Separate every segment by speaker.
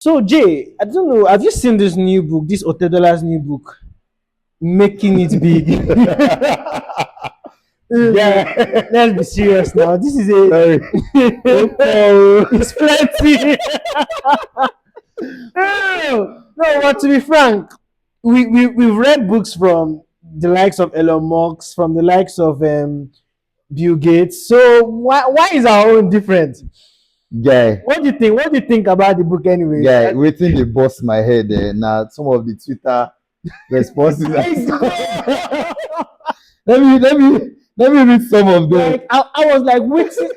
Speaker 1: So Jay, I don't know. Have you seen this new book? This Otedola's new book, Making It Big.
Speaker 2: Yeah.
Speaker 1: Let's be serious now. This is a.
Speaker 2: Sorry.
Speaker 1: It's plenty. No, but to be frank, we've read books from the likes of Elon Musk, from the likes of Bill Gates. So why is our own different?
Speaker 2: Guy,
Speaker 1: What do you think? What do you think about the book anyway?
Speaker 2: waiting they bust my head now. Some of the Twitter responses. let me read some of them.
Speaker 1: Like I was like, waiting,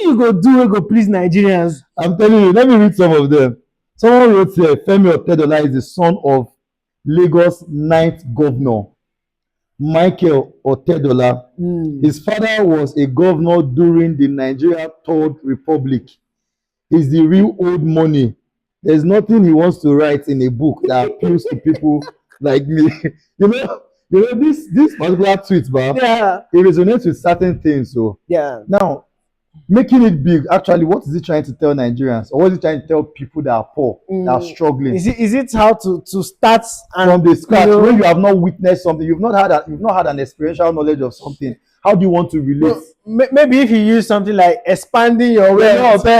Speaker 1: you go do, you go please Nigerians.
Speaker 2: I'm telling you, let me read some of them. Someone wrote here, Femi Otedola is the son of Lagos ninth governor, Michael Otedola. His father was a governor during the Nigeria Third Republic. He's the real old money. There's nothing he wants to write in a book that appeals to people like me. This particular tweet,
Speaker 1: Yeah,
Speaker 2: it resonates with certain things. So
Speaker 1: yeah.
Speaker 2: now, making it big, actually, what is he trying to tell Nigerians, or what is he trying to tell people that are poor, that are struggling?
Speaker 1: Is it how to start
Speaker 2: From the scratch, when you have not witnessed something, you've not had an experiential knowledge of something. How do you want to relate?
Speaker 1: Maybe if you use something like expanding your wealth.
Speaker 2: You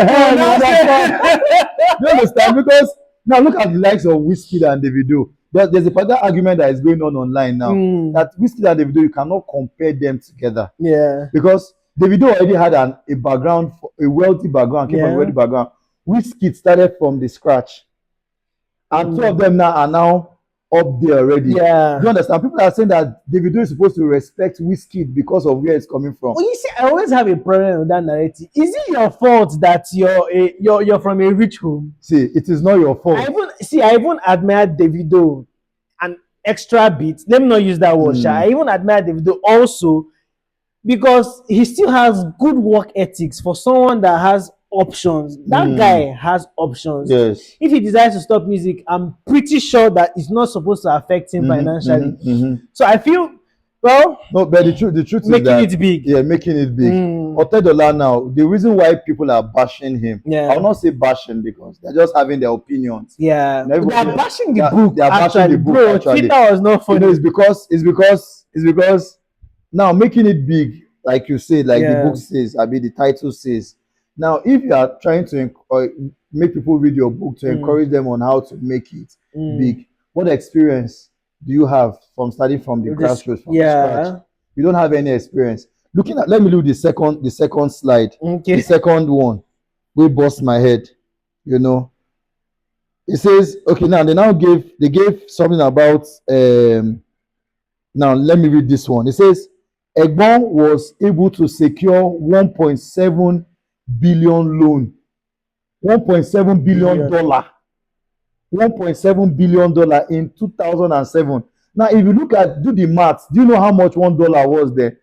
Speaker 2: understand? Because now look at the likes of Whiskey and Davido. There's a particular argument that is going on online now that Whiskey and Davido, you cannot compare them together.
Speaker 1: Yeah.
Speaker 2: Because Davido already had a background, a wealthy background, came from a wealthy background. Whiskey started from the scratch, and two of them now are now up there already.
Speaker 1: Yeah.
Speaker 2: Do you understand? People are saying that Davido is supposed to respect Whiskey because of where it's coming from.
Speaker 1: Well, you see, I always have a problem with that narrative. Is it your fault that you're from a rich home?
Speaker 2: See, it is not your fault.
Speaker 1: I even admire Davido an extra bit. Let me not use that word. I even admire Davido also because he still has good work ethics for someone that has options. That guy has options.
Speaker 2: Yes.
Speaker 1: If he decides to stop music, I'm pretty sure that it's not supposed to affect him financially. So I feel, well,
Speaker 2: no, but the truth is
Speaker 1: making
Speaker 2: that,
Speaker 1: it big.
Speaker 2: Yeah, making it big. Otedola now, the reason why people are bashing him, I will not say bashing because they're just having their opinions.
Speaker 1: Yeah,
Speaker 2: they're
Speaker 1: bashing the book.
Speaker 2: They are bashing the book.
Speaker 1: Bro,
Speaker 2: actually.
Speaker 1: Twitter was not funny.
Speaker 2: It's because now making it big, like you say, like the book says, the title says. Now, if you are trying to make people read your book to encourage them on how to make it big, what experience do you have from studying from the grassroots, from the scratch? You don't have any experience. Let me look the second slide.
Speaker 1: Okay.
Speaker 2: The second one, we bust my head. It says, okay, now they gave something about now let me read this one. It says Egbon was able to secure 1.7 billion loan. $1.7 billion. $1.7 billion in 2007. Now, if you do the maths, do you know how much $1 was there?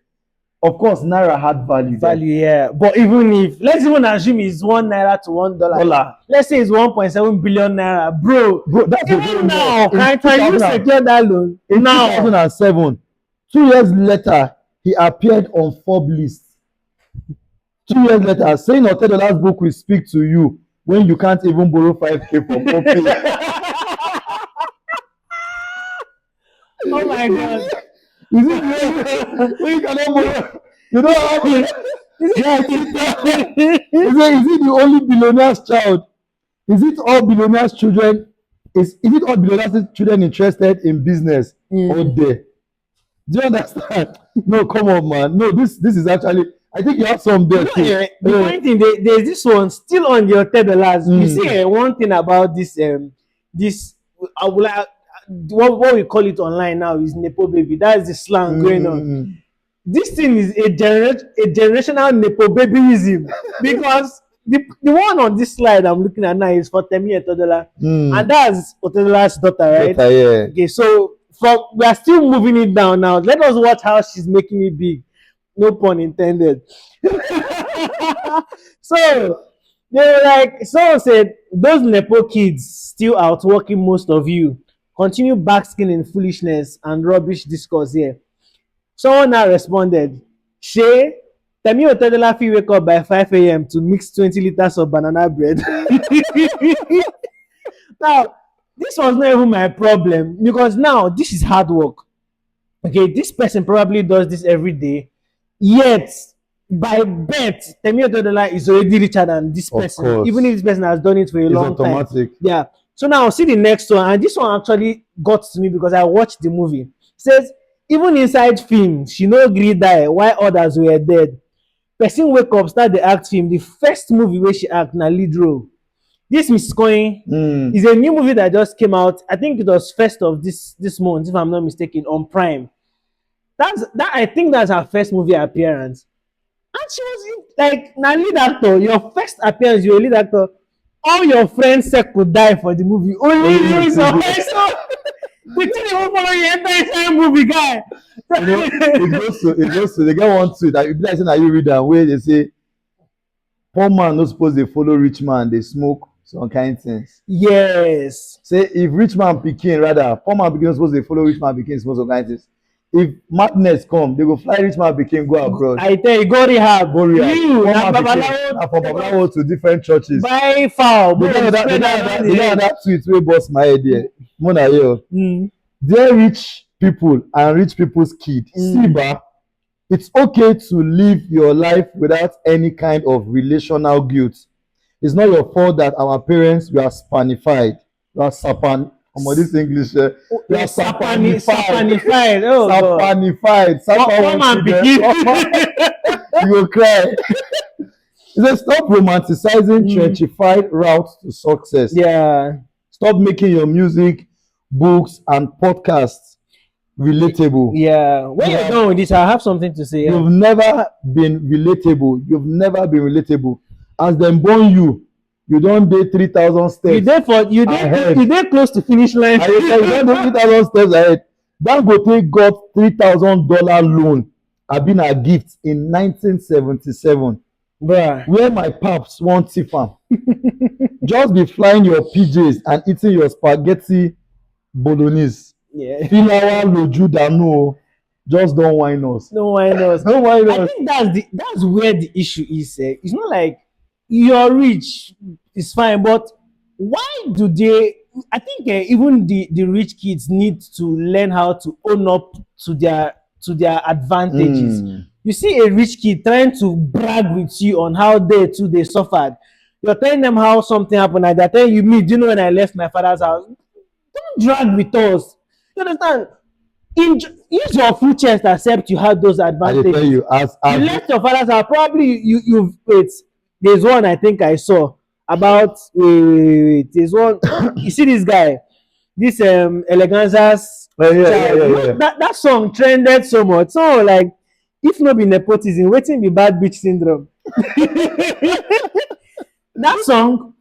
Speaker 2: Of course, Naira had value.
Speaker 1: Yeah. But let's even assume it's $1 to $1. Let's say it's 1.7 billion naira. Bro,
Speaker 2: that's
Speaker 1: even now, can you secure that loan?
Speaker 2: In 2007, 2 years later, he appeared on Forbes list. 2 years later, saying Otedola's book will speak to you when you can't even borrow 5K from OP.
Speaker 1: Oh my God.
Speaker 2: Is it when you cannot borrow? You know how is it the only billionaire's child? Is it all billionaires' children? Is it all billionaires' children interested in business or there? Do you understand? No, come on, man. No, this is actually. I think you have some there too.
Speaker 1: The point thing, there's this one still on your Otedolas. You see, one thing about this, I would like what we call it online now is Nepo baby. That is the slang going on. This thing is a generational Nepo babyism because the one on this slide I'm looking at now is for Femi Otedola, and that's Otedola's daughter, right?
Speaker 2: Yeah.
Speaker 1: Okay, so we are still moving it down now. Let us watch how she's making it big. No pun intended. So they were like, someone said, those Nepo kids still outworking most of you. Continue basking in foolishness and rubbish discourse here. Someone now responded, Shay, Temi Otedola fit wake up by 5 a.m. to mix 20 liters of banana bread. Now, this was not even my problem because now this is hard work. Okay, this person probably does this every day, yet by bet, Temi Otedola is already richer than this
Speaker 2: Of
Speaker 1: person,
Speaker 2: course.
Speaker 1: even if this person has done it for a
Speaker 2: It's
Speaker 1: long time.
Speaker 2: automatic.
Speaker 1: Yeah. So now see the next one, and this one actually got to me because I watched the movie. It says even inside film, she no gree die while others were dead. Person wake up, start the act film. The first movie where she act na lead role. This Mrs. Coin is a new movie that just came out. I think it was first of this month, if I'm not mistaken, on Prime. I think that's her first movie appearance. And she was like na lead actor. Your first appearance, you're a lead actor. All your friends said could die for the movie. Only you survive. So the thing you won't follow you enter inside movie, guy.
Speaker 2: You know, it goes to they get one tweet that you be like saying that you read that where they say poor man no suppose dey follow rich man dey smoke some kind things.
Speaker 1: Yes.
Speaker 2: Say if rich man pikin rather poor man pikin no suppose dey follow rich man pikin smoke some kind things. If madness come, they go fly rich man pikin go abroad.
Speaker 1: I tell you, go rehab.
Speaker 2: Go rehab.
Speaker 1: You,
Speaker 2: Poor
Speaker 1: na
Speaker 2: man pikin na from Babalawo to different churches.
Speaker 1: buy foul.
Speaker 2: They got that tweet wey burst my head there. Mona here. Dear rich people and rich people's kid, see ba, it's okay to live your life without any kind of relational guilt. It's not your fault that our parents were spanified. You are sapan. This English. You are
Speaker 1: sapanified. Oh,
Speaker 2: sapanified. You will cry. He says, stop romanticizing trenchified routes to success.
Speaker 1: Yeah.
Speaker 2: Stop making your music, books, and podcasts relatable.
Speaker 1: Yeah. When you're done with this, I have something to say.
Speaker 2: You've never been relatable. You've never been relatable. As them born you don't do 3,000 steps.
Speaker 1: You did close to finish line.
Speaker 2: You don't do 3,000 steps ahead. Dangote got $3,000 loan. I've been a gift in 1977.
Speaker 1: Bruh.
Speaker 2: Where my paps want Tifam. Just be flying your PJs and eating your spaghetti bolognese.
Speaker 1: Yeah.
Speaker 2: Filawa loju danu. Just don't whine us.
Speaker 1: Don't whine us.
Speaker 2: Don't whine us.
Speaker 1: I think that's where the issue is. It's not like you're rich, it's fine, but why do they? I think even the rich kids need to learn how to own up to their advantages. You see a rich kid trying to brag with you on how they suffered. You're telling them how something happened, and they're telling you, me, do you know when I left my father's house? Don't drag with us. You understand? Use your full chest, accept you had those advantages.
Speaker 2: I tell you, as
Speaker 1: you left your father's house, probably you've wait. There's one I think I saw about wait. There's one you see this guy, this Eleganza's that song trended so much. So like if not be nepotism, waiting be bad bitch syndrome. That song,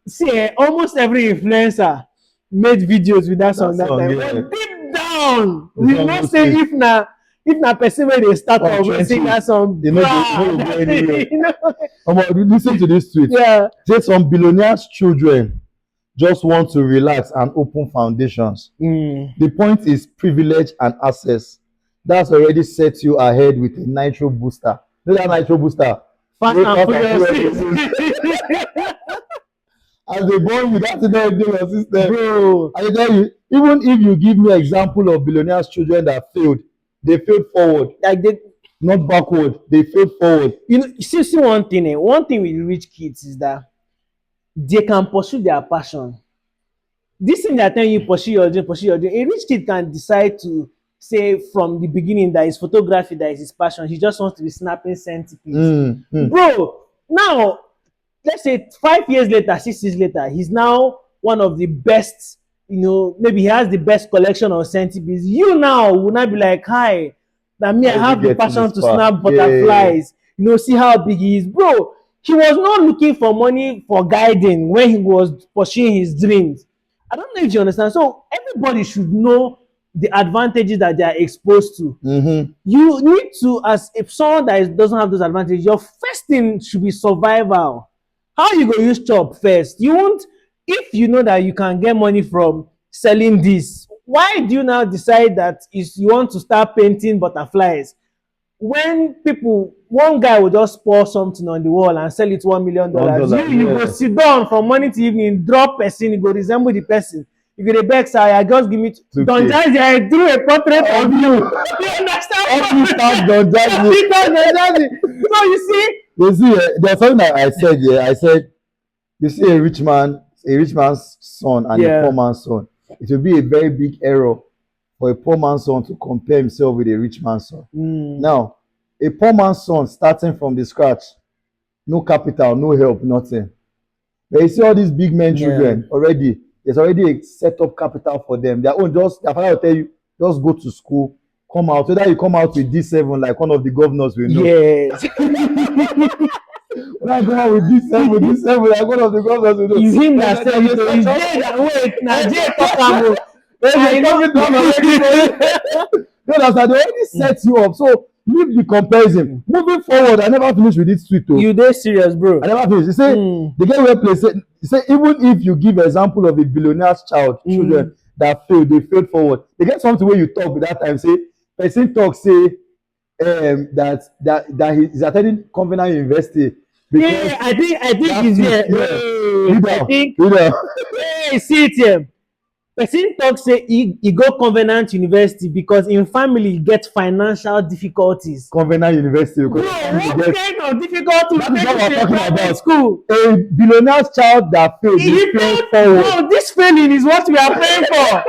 Speaker 1: see, almost every influencer made videos with that song that time.
Speaker 2: Yeah.
Speaker 1: But deep down, we not say if na person wey dey start off wey sing that song,
Speaker 2: you know, listen to this tweet.
Speaker 1: Yeah.
Speaker 2: Say some billionaires' children just want to relax and open foundations. The point is privilege and access. That's already set you ahead with a nitro booster. Know that nitro booster?
Speaker 1: Fast and furious.
Speaker 2: As they born you, that's not in your system.
Speaker 1: Bro.
Speaker 2: I tell you, even if you give me an example of billionaires' children that failed, they failed forward.
Speaker 1: Like they
Speaker 2: not backward, they failed forward.
Speaker 1: You know, see one thing, one thing with rich kids is that they can pursue their passion. This thing they're telling you pursue your dream. A rich kid can decide to say from the beginning that his photography, that is his passion. He just wants to be snapping centipedes. Bro, now let's say 5 years later, 6 years later, he's now one of the best, you know, maybe he has the best collection of centipedes. You now will not be like, hi, that me, I have the passion to snap butterflies. Yeah. You know, see how big he is. Bro, he was not looking for money for guiding when he was pursuing his dreams. I don't know if you understand. So everybody should know the advantages that they are exposed to. You need to, as if someone that doesn't have those advantages, your first thing should be survival. How you go use chop first? You won't, if you know that you can get money from selling this, why do you now decide that if you want to start painting butterflies? when one guy will just pour something on the wall and sell it $1 million, you go sit down from morning to evening, drop person, you go resemble the person. You go the beg, sir, just give me Don Jazzy, I drew a portrait of you. You understand?
Speaker 2: Don Jazzy.
Speaker 1: So
Speaker 2: you see, there's something that I said here. I said, you see a rich man's son and a poor man's son. It will be a very big error for a poor man's son to compare himself with a rich man's son. Now, a poor man's son starting from the scratch, no capital, no help, nothing. But you see all these big men children already, there's already a set up capital for them. Their father will tell you, just go to school, come out. Whether you come out with D7 like one of the governors we know.
Speaker 1: Yes.
Speaker 2: When I go out with D7 like one of the governors we know.
Speaker 1: Is him that said it? Is Jay that wait? Now Jay talk
Speaker 2: no, that's they already set you up. So leave the comparison. Moving forward, I never finish with this tweet.
Speaker 1: You dey serious, bro?
Speaker 2: I never finish. You say the guy where place you say even if you give example of a billionaire's children that failed, they failed forward. They get something where you talk with that time. Say person talk say that he is attending Covenant University.
Speaker 1: Yeah, I think he's here. I think. Hey, see it here. Person talk say he go Covenant University because in family get financial difficulties.
Speaker 2: Covenant University.
Speaker 1: Bro, what kind of difficulties?
Speaker 2: That is what we're talking about.
Speaker 1: School.
Speaker 2: A billionaire's child that failed.
Speaker 1: He failed forward. No, this failing is what we are praying for.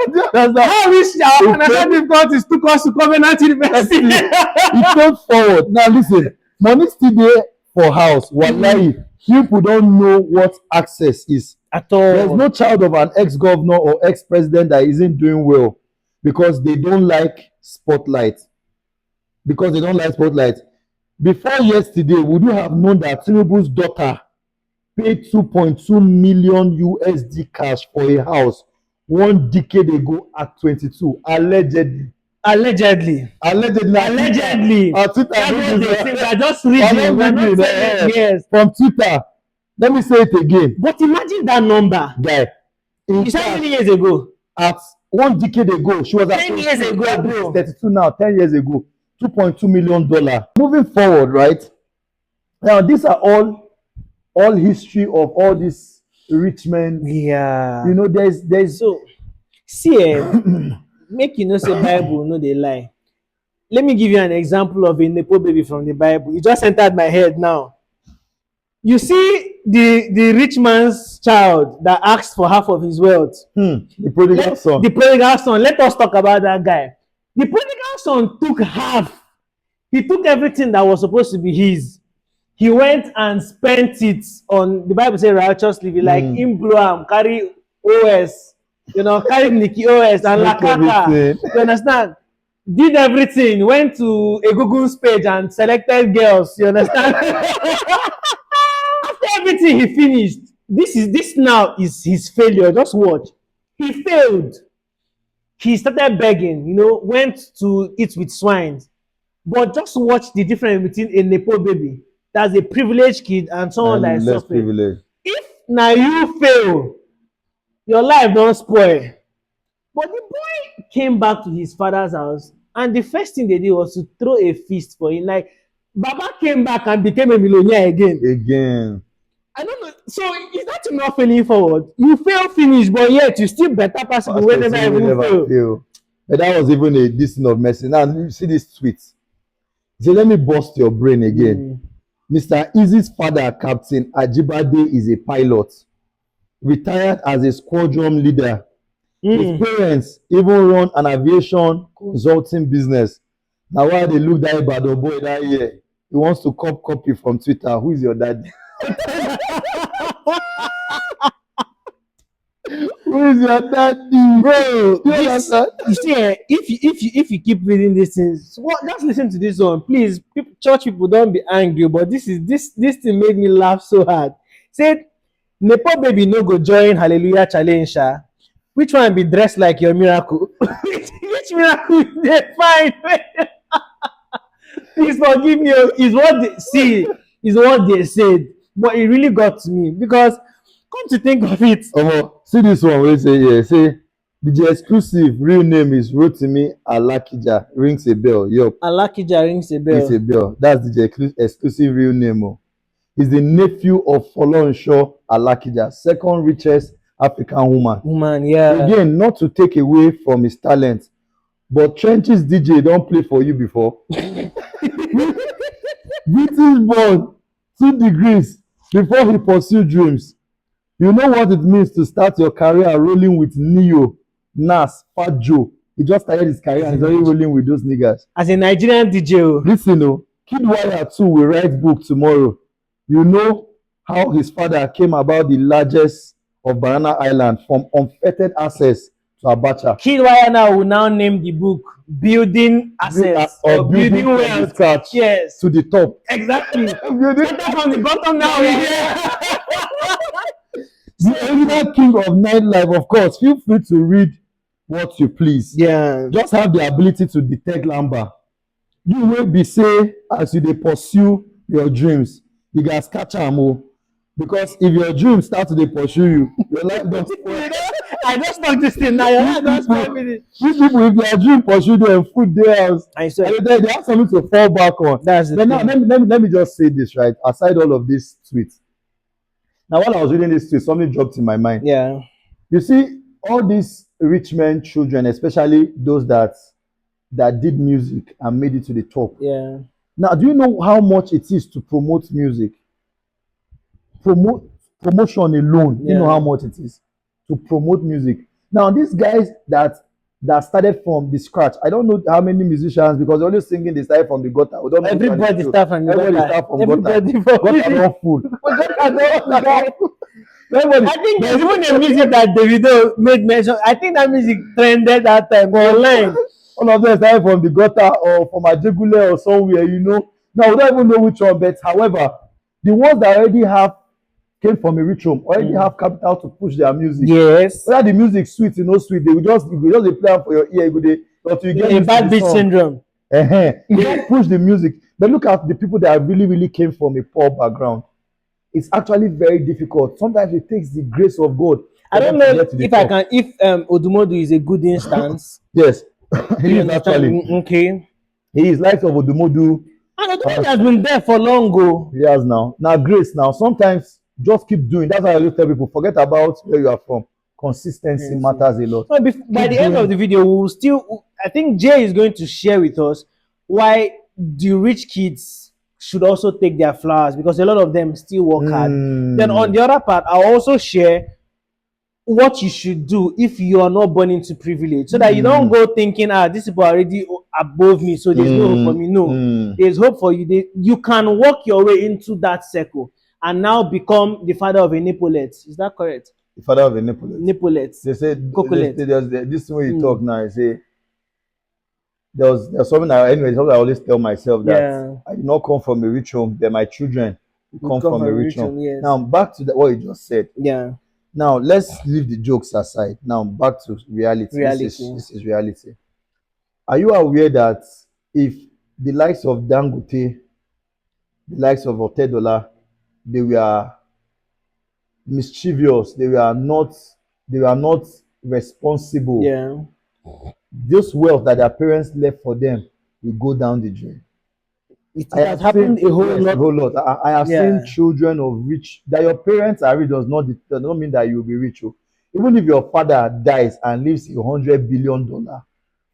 Speaker 1: How wish our financial difficulties took us to Covenant University.
Speaker 2: He failed forward. Now listen, money still there for house. Wallahi, people don't know what access is.
Speaker 1: At all.
Speaker 2: There's no child of an ex-governor or ex-president that isn't doing well because they don't like spotlight. Before yesterday, would you have known that Tinubu's daughter paid 2.2 million USD cash for a house 1 decade ago at 22? Allegedly.
Speaker 1: On Twitter. I just reading. Yes.
Speaker 2: From Twitter. Let me say it again.
Speaker 1: But imagine that number.
Speaker 2: Guy.
Speaker 1: You said how many years ago?
Speaker 2: At 1 decade ago. She was at
Speaker 1: 10 years ago, bro.
Speaker 2: 32 now, 10 years ago. $2.2 million. Moving forward, right? Now, these are all history of all these rich men.
Speaker 1: Yeah.
Speaker 2: You know, there's
Speaker 1: so see make you know say Bible, no they lie. Let me give you an example of a Nepo baby from the Bible. It just entered my head now. You see the rich man's child that asked for half of his wealth.
Speaker 2: The prodigal son.
Speaker 1: The prodigal son. Let us talk about that guy. The prodigal son took half. He took everything that was supposed to be his. He went and spent it on, the Bible says, righteous living, like Imbruam, carry OS, carry Nikki OS and Lakata. You understand? Did everything, went to a Google's page and selected girls. You understand? After everything he finished, this now is his failure. Just watch. He failed. He started begging, went to eat with swine. But just watch the difference between a Nepo baby that's a privileged kid and someone that is suffering. If now you fail, your life don't spoil. But the boy came back to his father's house, and the first thing they did was to throw a feast for him. Like, Baba came back and became a millionaire again. I don't know. So is that you not failing forward? You fail finish, but yet you still better pass people whenever you fail.
Speaker 2: But that was even a distance of mercy. Now you see this tweet. So let me bust your brain again. Mr. Easy's father, Captain Ajibade, is a pilot, retired as a squadron leader. His parents even run an aviation consulting business. Now, while they look that bad boy that year, he wants to copy from Twitter. Who is your daddy? Who is your daddy, bro?
Speaker 1: You see, if you keep reading these things, just listen to this one, please. Church people, don't be angry, but this thing made me laugh so hard. Said, Nepo baby no go join Hallelujah challenge. Which one be dressed like your miracle? Which miracle they find? Please forgive me. Is what they said, but it really got to me because come to think of it.
Speaker 2: See this one. We say DJ Exclusive real name is Rotimi Alakija. Rings a bell. Yup,
Speaker 1: Alakija rings a
Speaker 2: rings a
Speaker 1: bell.
Speaker 2: bell. That's DJ Exclusive real name. Oh. He's the nephew of Folorunso Alakija, second richest African woman.
Speaker 1: Woman, yeah.
Speaker 2: Again, not to take away from his talent, but Trench's DJ don't play for you before. British born, 2 degrees before he pursued dreams. You know what it means to start your career rolling with Neo, Nas, Fat Joe. He just started his career and he's already rolling with those niggas.
Speaker 1: As a Nigerian DJ.
Speaker 2: Listen, oh, Kid Wire too will write book tomorrow. You know how his father came about the largest of Banana Island from unfettered access to Abacha.
Speaker 1: Kid Wire now will now name the book Building Assets
Speaker 2: or Building
Speaker 1: Wealth.
Speaker 2: from scratch
Speaker 1: Yes.
Speaker 2: to the top.
Speaker 1: Exactly.
Speaker 2: Building
Speaker 1: From the bottom now. Yeah.
Speaker 2: The original king of nightlife, of course. Feel free to read what you please.
Speaker 1: Yeah.
Speaker 2: Just have the ability to detect lamba. You will be say as you dey pursue your dreams, you guys catch am o. Because if your dreams start to dey pursue you, your life don spoil.
Speaker 1: I just talk this thing now. Your life don spoil me.
Speaker 2: These people, if their dream pursue them, food dey house.
Speaker 1: I swear.
Speaker 2: They have something to fall back on.
Speaker 1: That's the
Speaker 2: Then now,
Speaker 1: thing.
Speaker 2: let me just say this, right? Aside all of these tweets. Now, while I was reading this tweet, something dropped in my mind.
Speaker 1: Yeah.
Speaker 2: You see, all these rich men children, especially those that did music and made it to the top.
Speaker 1: Yeah.
Speaker 2: Now, do you know how much it is to promote music? Promotion alone,
Speaker 1: Yeah.
Speaker 2: you know how much it is to promote music. Now, these guys that started from the scratch, I don't know how many musicians, because they're always singing they started from the gutter. We don't know
Speaker 1: Everybody start from the
Speaker 2: Everybody
Speaker 1: gutter.
Speaker 2: start from
Speaker 1: Everybody
Speaker 2: gutter.
Speaker 1: from
Speaker 2: Gutter don't full. Everybody.
Speaker 1: I think there's even a music that Davido made mention. I think that music trended that time online.
Speaker 2: All of them started from the gutter or from Ajegule or somewhere, you know. Now, we don't even know which one, but however, the ones that already came from a rich home, already have capital to push their music.
Speaker 1: Yes.
Speaker 2: Whether the music sweet, you know, sweet, you go just dey play am for your ear, until you get
Speaker 1: A bad beat syndrome.
Speaker 2: You don't push the music. But look at the people that really, really came from a poor background. It's actually very difficult. Sometimes it takes the grace of God.
Speaker 1: I don't know if Odumodu is a good instance.
Speaker 2: Yes, he is actually.
Speaker 1: Okay.
Speaker 2: He is likes of Odumodu.
Speaker 1: And Odumodu has been there for long ago.
Speaker 2: He has now. Now, grace now. Sometimes just keep doing. That's why I always tell people, forget about where you are from. Consistency matters a lot.
Speaker 1: So by the end of the video, we'll still, I think Jay is going to share with us why the rich kids should also take their flowers, because a lot of them still work hard. Then on the other part, I'll also share what you should do if you are not born into privilege, so that you don't go thinking, these people are already above me, so there's no hope for me. No, there's hope for you. You can work your way into that circle and now become the father of a Nippolet. Is that correct?
Speaker 2: The father of a Nippolet.
Speaker 1: Nippolet.
Speaker 2: They said
Speaker 1: Cocolet.
Speaker 2: this way you talk now. I say there's something something I always tell myself, that I did not come from a rich home, that my children come from a rich home.
Speaker 1: Yes.
Speaker 2: Now back to what you just said.
Speaker 1: Yeah.
Speaker 2: Now let's leave the jokes aside. Now back to reality. This is reality. Are you aware that if the likes of Dangote, the likes of Otedola, they were mischievous, they were not responsible, this wealth that their parents left for them will go down the drain?
Speaker 1: It has happened a whole lot.
Speaker 2: I have seen children of rich, that your parents are rich does not mean that you will be rich. Even if your father dies and leaves $100 billion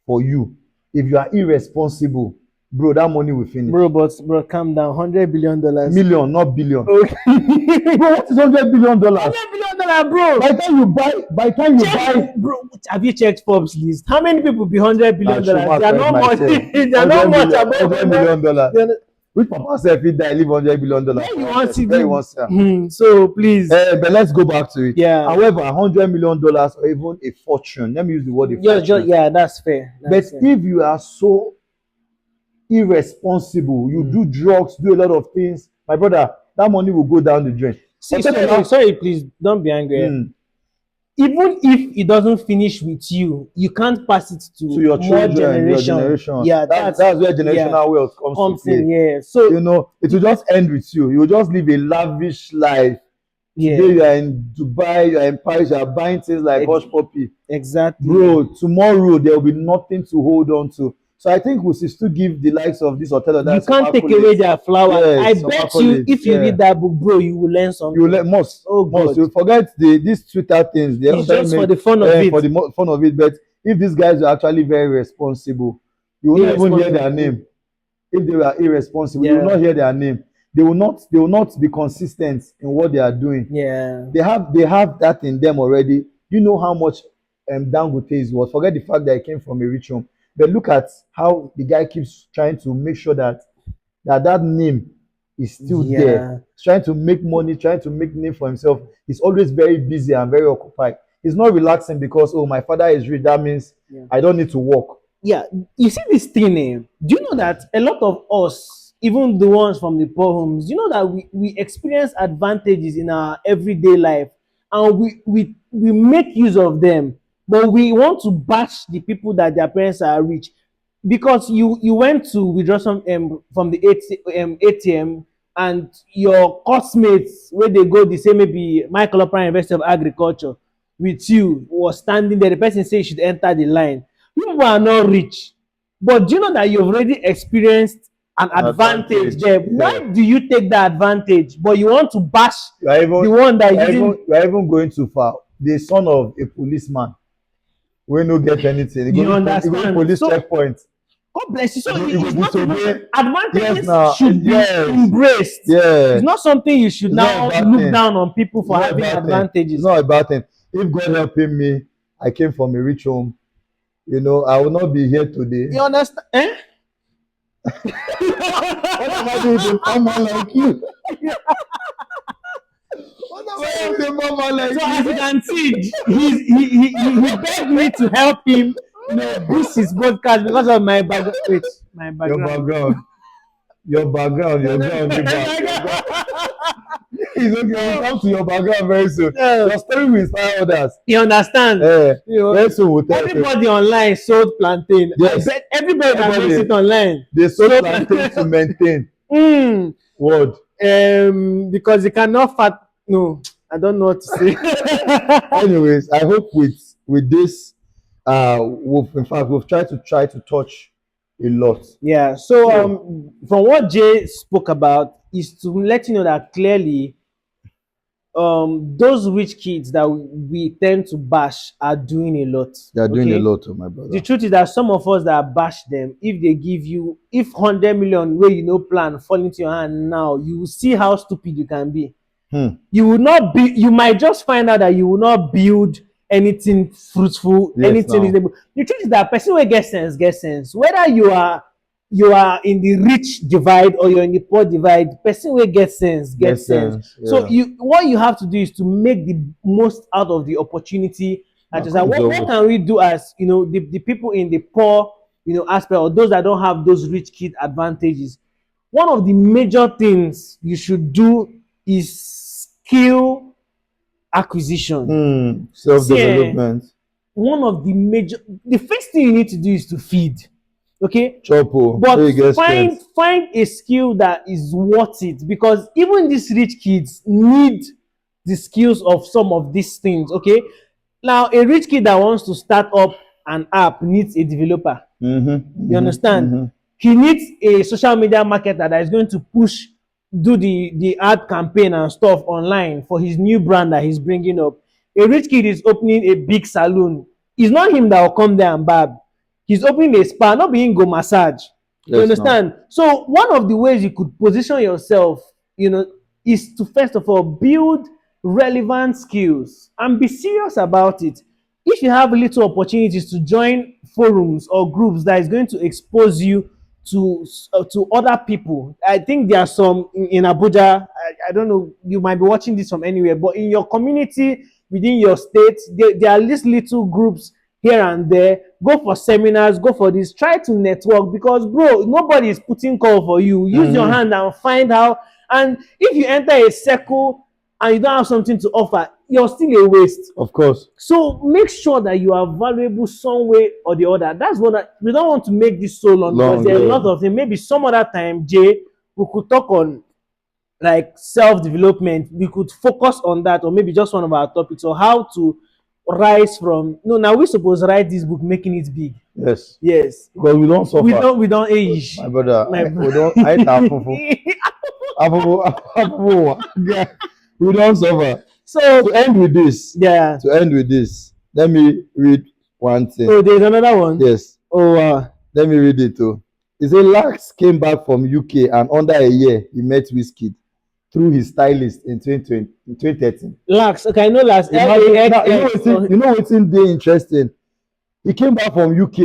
Speaker 2: for you, if you are irresponsible, bro, that money will finish.
Speaker 1: Bro, calm down. $100 billion.
Speaker 2: Million, not billion.
Speaker 1: Okay.
Speaker 2: Bro, what is $100 billion?
Speaker 1: $100 billion, bro.
Speaker 2: By the time you buy,
Speaker 1: bro, have you checked Forbes list? How many people be $100 billion? They are not much. They are not much above
Speaker 2: $100 million. Which papa self fit die leave $100 billion?
Speaker 1: Where you want to do? So please.
Speaker 2: But let's go back to it.
Speaker 1: Yeah.
Speaker 2: However, $100 million or even a fortune. Let me use the word fortune.
Speaker 1: Yeah, that's fair.
Speaker 2: But if you are so irresponsible, you do drugs, do a lot of things, my brother, that money will go down the drain.
Speaker 1: Sorry, please don't be angry. Even if it doesn't finish with you, you can't pass it to
Speaker 2: your children, your generation.
Speaker 1: Yeah,
Speaker 2: that's where generational wealth comes in.
Speaker 1: Yeah. So
Speaker 2: it will just end with you. You will just live a lavish life
Speaker 1: Yeah.
Speaker 2: Today you are in Dubai, you are in Paris, you are buying things like
Speaker 1: Ex-
Speaker 2: hush puppy.
Speaker 1: exactly.
Speaker 2: Bro, tomorrow there will be nothing to hold on to. So I think we should still give the likes of this hotel
Speaker 1: You
Speaker 2: that some
Speaker 1: can't take away
Speaker 2: accolades.
Speaker 1: their flowers. I
Speaker 2: Yes, some
Speaker 1: bet you,
Speaker 2: accolades.
Speaker 1: if you
Speaker 2: Yeah.
Speaker 1: read that book, bro, you will learn
Speaker 2: You
Speaker 1: something.
Speaker 2: let most,
Speaker 1: Oh
Speaker 2: most.
Speaker 1: God,
Speaker 2: You forget these Twitter things. They
Speaker 1: it's
Speaker 2: actually
Speaker 1: just for
Speaker 2: make
Speaker 1: the fun of
Speaker 2: for
Speaker 1: it.
Speaker 2: the fun of it. But if these guys are actually very responsible, you will not even hear their
Speaker 1: Irresponsible.
Speaker 2: name. If they were irresponsible, you will
Speaker 1: Yeah,
Speaker 2: not hear their name. They will not be consistent in what they are doing.
Speaker 1: yeah,
Speaker 2: They have that in them already. You know how much Dangote is worth. Forget the fact that he came from a rich home, but look at how the guy keeps trying to make sure that that name is still there.
Speaker 1: yeah.
Speaker 2: He's trying to make money, trying to make name for himself. He's always very busy and very occupied. He's not relaxing because oh my father is rich. That means
Speaker 1: Yeah.
Speaker 2: I don't need to work.
Speaker 1: Yeah, you see this thing, eh? Do you know that a lot of us, even the ones from the poor homes, you know that we experience advantages in our everyday life, and we make use of them, but we want to bash the people that their parents are rich because you went to withdraw some from the ATM, and your classmates where they go the same, maybe Michael Prime University of Agriculture with you was standing there. The person say you should enter the line. You are not rich, but do you know that you've already experienced an
Speaker 2: An
Speaker 1: advantage
Speaker 2: advantage.
Speaker 1: there?
Speaker 2: Yeah.
Speaker 1: Why do you take that advantage, but you want to bash
Speaker 2: You are even
Speaker 1: the one that is using?
Speaker 2: you are even going too far. The son of a policeman wey no get anything.
Speaker 1: You
Speaker 2: He go
Speaker 1: understand?
Speaker 2: police
Speaker 1: So
Speaker 2: checkpoint.
Speaker 1: God bless you. So
Speaker 2: He go
Speaker 1: it's not even
Speaker 2: disobey. Yes,
Speaker 1: advantages
Speaker 2: now.
Speaker 1: should be
Speaker 2: Yes.
Speaker 1: embraced.
Speaker 2: Yeah.
Speaker 1: It's not something you should
Speaker 2: It's not a
Speaker 1: now
Speaker 2: bad
Speaker 1: look
Speaker 2: thing.
Speaker 1: down on people
Speaker 2: It's
Speaker 1: for
Speaker 2: not a
Speaker 1: having
Speaker 2: bad thing. It's
Speaker 1: advantages.
Speaker 2: not a bad thing. If God helping me, I came from a rich home. You know, I will not be here today.
Speaker 1: You understand? Eh?
Speaker 2: What am I doing with a farmer like you? What am I doing with a farmer like
Speaker 1: So as you
Speaker 2: you?
Speaker 1: can see, he begged me to help him, boost his podcast because of my background. Wait, my
Speaker 2: Your
Speaker 1: background.
Speaker 2: background. Your background. Your ground. Your back. Your ground. It's okay. We'll come to your background very soon. Your story will inspire others.
Speaker 1: You understand?
Speaker 2: Very soon we'll tell people.
Speaker 1: Everybody online sold plantain.
Speaker 2: Yes.
Speaker 1: I bet everybody that makes
Speaker 2: Everybody.
Speaker 1: it online.
Speaker 2: They sold plantain to maintain. Word.
Speaker 1: Because you cannot fat. No, I don't know what to say.
Speaker 2: Anyways, I hope with this, we've tried to touch a lot.
Speaker 1: Yeah. So from what Jay spoke about is to let you know that clearly those rich kids that we tend to bash are doing a lot.
Speaker 2: They are doing a
Speaker 1: Okay?
Speaker 2: lot, oh my brother.
Speaker 1: The truth is that some of us that bash them, if they give you, if 100 million where you know plan fall into your hand now, you will see how stupid you can be. You will not be, you might just find out that you will not build anything fruitful,
Speaker 2: Yes,
Speaker 1: anything
Speaker 2: now.
Speaker 1: reasonable. The truth is that person will get sense. Whether you are in the rich divide or you're in the poor divide, person will get sense, get sense.
Speaker 2: Yeah.
Speaker 1: So what you have to do is to make the most out of the opportunity. And just like, what can we do as the people in the poor aspect, or those that don't have those rich kid advantages? One of the major things you should do is skill acquisition.
Speaker 2: Self-development.
Speaker 1: The first thing you need to do is to feed. Okay,
Speaker 2: Chopo.
Speaker 1: but find a skill that is worth it, because even these rich kids need the skills of some of these things. Okay, now a rich kid that wants to start up an app needs a developer. You understand? He needs a social media marketer that is going to do the ad campaign and stuff online for his new brand that he's bringing up. A rich kid is opening a big salon. It's not him that will come there and barb. He's opening a spa, not being go massage. You understand? So one of the ways you could position yourself, is to first of all build relevant skills and be serious about it. If you have little opportunities to join forums or groups that is going to expose you to other people, I think there are some in Abuja. I don't know, you might be watching this from anywhere, but in your community, within your state, there are these little groups here and there. Go for seminars, go for this, try to network, because bro, nobody is putting call for you. Use your hand and find how. And if you enter a circle and you don't have something to offer, you're still a waste.
Speaker 2: Of course.
Speaker 1: So make sure that you are valuable some way or the other. That's what we don't want to make this so long because there are a lot of things. Maybe some other time, Jay, we could talk on like self-development, we could focus on that, or maybe just one of our topics, or how to rise from. No, now we supposed to write this book, making it big.
Speaker 2: Yes.
Speaker 1: Yes.
Speaker 2: Because we don't suffer.
Speaker 1: We don't age.
Speaker 2: My brother,
Speaker 1: My
Speaker 2: we don't. I ain't yeah, we don't suffer.
Speaker 1: So
Speaker 2: To end with this,
Speaker 1: yeah.
Speaker 2: let me read one thing.
Speaker 1: Oh, there's another one.
Speaker 2: Yes.
Speaker 1: Oh wow.
Speaker 2: Let me read it too. It says Lax came back from UK and under a year he met Wizkid through his stylist in 2013.
Speaker 1: Lax. Okay, I know Lax.
Speaker 2: You know what's in there interesting? He came back from UK.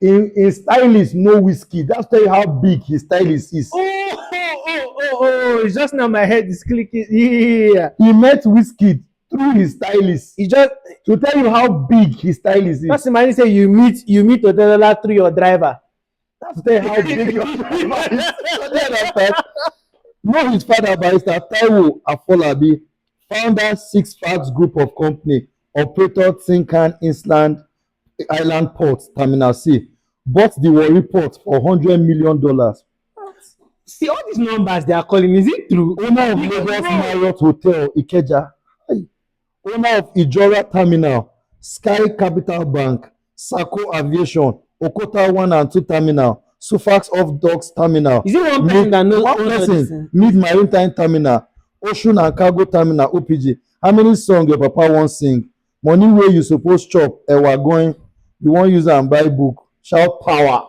Speaker 2: In stylist, no Wizkid. That's tell you how big his stylist is.
Speaker 1: Oh, it's just now my head is clicking. Yeah.
Speaker 2: He met Wizkid through his stylist.
Speaker 1: He just
Speaker 2: to tell you how big his stylist is.
Speaker 1: Just imagine say you meet Otedola through your driver.
Speaker 2: That's to tell you how big your driver is. Know his father, Barrister Taiwo Afolabi, founder Six Flags Group of Company, operator Tinkan Island Port Terminal C, bought the Warri Port for $100 million.
Speaker 1: See all these numbers they are calling, is it true?
Speaker 2: Owner of Lagos Marriott Hotel Ikeja, owner of Ijora Terminal, Sky Capital Bank, Sako Aviation, Okota 1 and 2 Terminal, Sufax Off Docks Terminal.
Speaker 1: Is it one person that knows?
Speaker 2: One person, Mid Maritime Terminal, Ocean and Cargo Terminal, OPG. How many songs your papa wan sing? Money wey you suppose chop, ewa going, you wan use am buy book, shout power.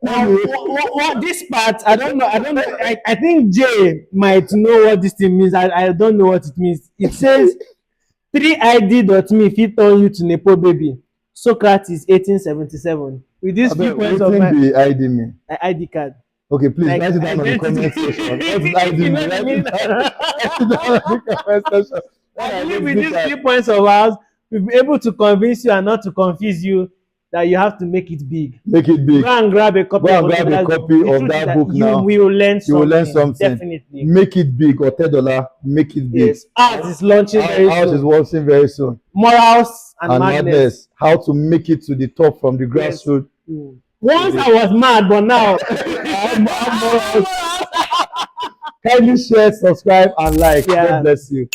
Speaker 1: Now, what this part, I don't know. I think Jay might know what this thing means. I don't know what it means. It says 3id.me fit turn you to Nepo baby. Socrates 1877. With these few points of my
Speaker 2: ID me.
Speaker 1: ID card.
Speaker 2: Okay, please
Speaker 1: Like,
Speaker 2: write it down on the comment section. Write it down on the comment section.
Speaker 1: I believe with these few points of ours, we'll be able to convince you and not to confuse you that you have to make it big.
Speaker 2: Make it big.
Speaker 1: Go and grab a copy
Speaker 2: of that book now.
Speaker 1: You will learn something.
Speaker 2: You will learn something.
Speaker 1: Definitely.
Speaker 2: Make it big. Otedola, make it big.
Speaker 1: Yes. Ours is launching very soon.
Speaker 2: Ours is launching very soon.
Speaker 1: Morals and madness.
Speaker 2: How to make it to the top from the grassroots.
Speaker 1: Yes. Once I was mad, but now
Speaker 2: I'm morals. Kindly share, subscribe, and like. God bless you.